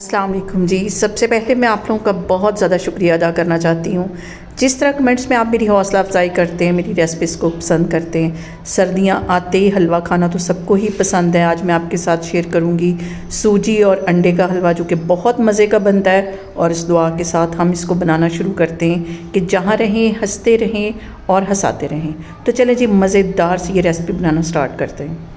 अस्सलाम वालेकुम जी। सबसे पहले मैं आप लोगों का बहुत ज़्यादा शुक्रिया अदा करना चाहती हूँ। जिस तरह कमेंट्स में आप मेरी हौसला अफजाई करते हैं, मेरी रेसिपीज़ को पसंद करते हैं। सर्दियाँ आते ही हलवा खाना तो सबको ही पसंद है। आज मैं आपके साथ शेयर करूँगी सूजी और अंडे का हलवा, जो कि बहुत मज़े का बनता है। और इस दुआ के साथ हम इसको बनाना शुरू करते हैं कि जहाँ रहें हंसते रहें और हंसाते रहें। तो चलें जी, मज़ेदार सी ये रेसिपी बनाना स्टार्ट करते हैं।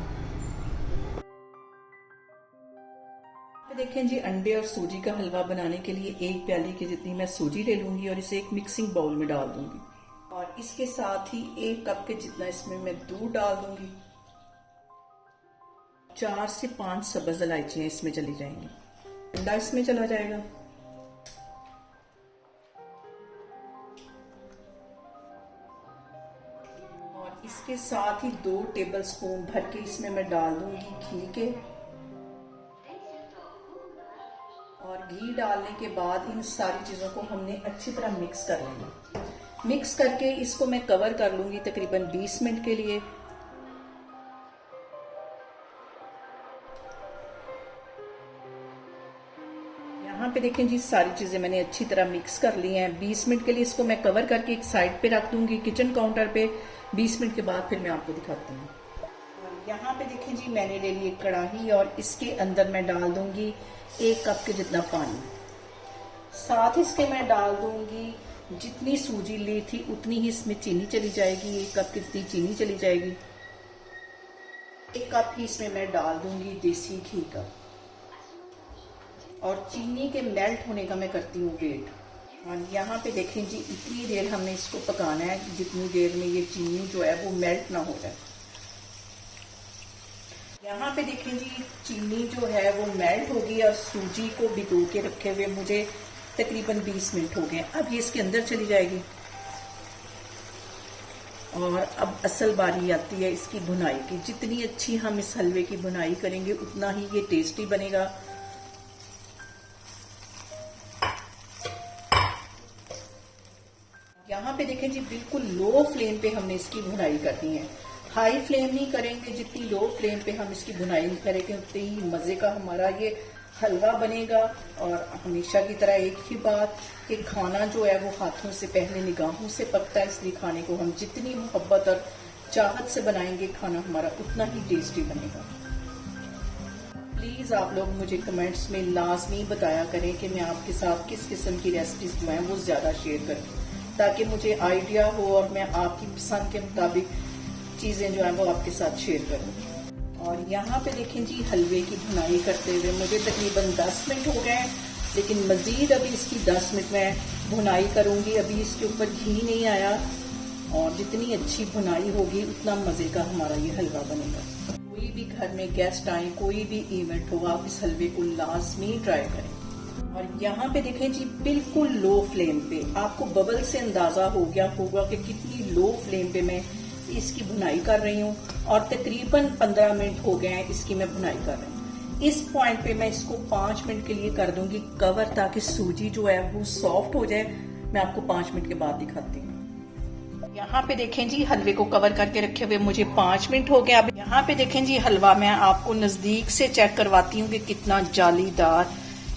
देखें जी, अंडे और सूजी का हलवा बनाने के लिए एक प्याली की जितनी मैं सूजी ले लूंगी और इसे एक मिक्सिंग बाउल में डाल दूंगी। और इसके साथ ही 1 कप के जितना इसमें मैं दूध डाल दूंगी। 4 से 5 सब्ज इलायचियां इसमें चली जाएंगी। अंडा इसमें चला जाएगा। और इसके साथ ही 2 टेबलस्पून भर के इसमें मैं डाल दूंगी घी के। और घी डालने के बाद इन सारी चीज़ों को हमने अच्छी तरह मिक्स कर लेना। मिक्स करके इसको मैं कवर कर लूंगी तकरीबन 20 मिनट के लिए। यहाँ पे देखें जी, सारी चीज़ें मैंने अच्छी तरह मिक्स कर ली हैं। 20 मिनट के लिए इसको मैं कवर करके एक साइड पे रख दूंगी किचन काउंटर पे। 20 मिनट के बाद फिर मैं आपको दिखाती हूँ। यहाँ पे देखें जी, मैंने ले ली एक कढ़ाई और इसके अंदर मैं डाल दूंगी 1 कप के जितना पानी। साथ इसके मैं डाल दूंगी जितनी सूजी ली थी उतनी ही इसमें चीनी चली जाएगी। 1 कप कितनी चीनी चली जाएगी। 1 कप ही इसमें मैं डाल दूंगी देसी घी का। और चीनी के मेल्ट होने का मैं करती हूँ वेट। और यहाँ पे देखें जी, इतनी देर हमने इसको पकाना है जितनी देर में ये चीनी जो है वो मेल्ट ना हो जाए। यहाँ पे देखें जी, चीनी जो है वो मेल्ट होगी और सूजी को भिगो के रखे हुए मुझे तकरीबन 20 मिनट हो गए। अब ये इसके अंदर चली जाएगी। और अब असल बारी आती है इसकी भुनाई की। जितनी अच्छी हम इस हलवे की भुनाई करेंगे उतना ही ये टेस्टी बनेगा। यहाँ पे देखें जी, बिल्कुल लो फ्लेम पे हमने इसकी भुनाई करनी है। हाई फ्लेम नहीं करेंगे। जितनी लो फ्लेम पे हम इसकी भुनाई करेंगे उतनी ही मज़े का हमारा ये हलवा बनेगा। और हमेशा की तरह एक ही बात कि खाना जो है वो हाथों से पहले निगाहों से पकता है। इसलिए खाने को हम जितनी मोहब्बत और चाहत से बनाएंगे खाना हमारा उतना ही टेस्टी बनेगा। प्लीज़ आप लोग मुझे कमेंट्स में लाजमी बताया करें कि मैं आपके साथ किस किस्म की रेसिपीज जो हैं वो ज़्यादा शेयर करूँ, ताकि मुझे आइडिया हो और मैं आपकी पसंद के मुताबिक चीज़ें जो है वो आपके साथ शेयर करूँ। और यहाँ पे देखें जी, हलवे की भुनाई करते हुए मुझे तकरीबन 10 मिनट हो गए। लेकिन मज़ीद अभी इसकी 10 मिनट में भुनाई करूँगी। अभी इसके ऊपर घी नहीं आया। और जितनी अच्छी भुनाई होगी उतना मज़े का हमारा ये हलवा बनेगा। कोई भी घर में गेस्ट आए, कोई भी इवेंट हो, आप इस हलवे को लाजमी ट्राई करें। और यहाँ पे देखें जी, बिल्कुल लो फ्लेम पे, आपको बबल से अंदाजा हो गया होगा कि कितनी लो फ्लेम पे मैं इसकी भुनाई कर रही हूँ। और तकरीबन 15 मिनट हो गए हैं इसकी मैं भुनाई कर रही हूँ। इस पॉइंट पे मैं इसको 5 मिनट के लिए कर दूंगी कवर, ताकि सूजी जो है वो सॉफ्ट हो जाए। मैं आपको 5 मिनट के बाद दिखाती हूँ। यहाँ पे देखें जी, हलवे को कवर करके रखे हुए मुझे 5 मिनट हो गए। अब यहाँ पे देखें जी, हलवा मैं आपको नजदीक से चेक करवाती हूँ कि कितना जालीदार,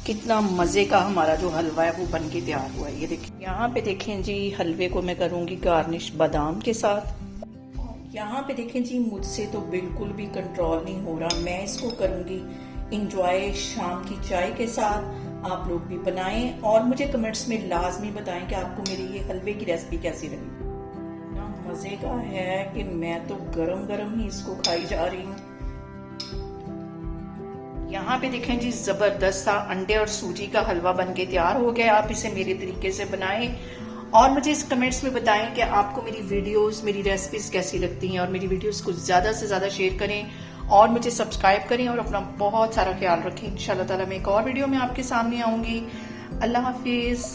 कितना मजे का हमारा जो हलवा है वो बन के तैयार हुआ है। ये देखिए, यहाँ पे देखें जी, हलवे को मैं करूंगी गार्निश बादाम के साथ। यहाँ पे देखें जी, मुझसे तो बिल्कुल भी कंट्रोल नहीं हो रहा। मैं इसको करूंगी इंजॉय शाम की चाय के साथ। आप लोग भी बनाएं और मुझे कमेंट्स में लाजमी बताएं कि आपको मेरी ये हलवे की रेसिपी कैसी लगी। इतना मजे का है कि मैं तो गरम गरम ही इसको खाई जा रही हूँ। यहाँ पे देखें जी, जबरदस्त सा अंडे और सूजी का हलवा बन के तैयार हो गया। आप इसे मेरे तरीके से बनाएं और मुझे इस कमेंट्स में बताएं कि आपको मेरी वीडियोस, मेरी रेसिपीज कैसी लगती हैं। और मेरी वीडियोस को ज़्यादा से ज़्यादा शेयर करें और मुझे सब्सक्राइब करें और अपना बहुत सारा ख्याल रखें। इंशाल्लाह ताला मैं एक और वीडियो में आपके सामने आऊँगी। अल्लाह हाफिज़।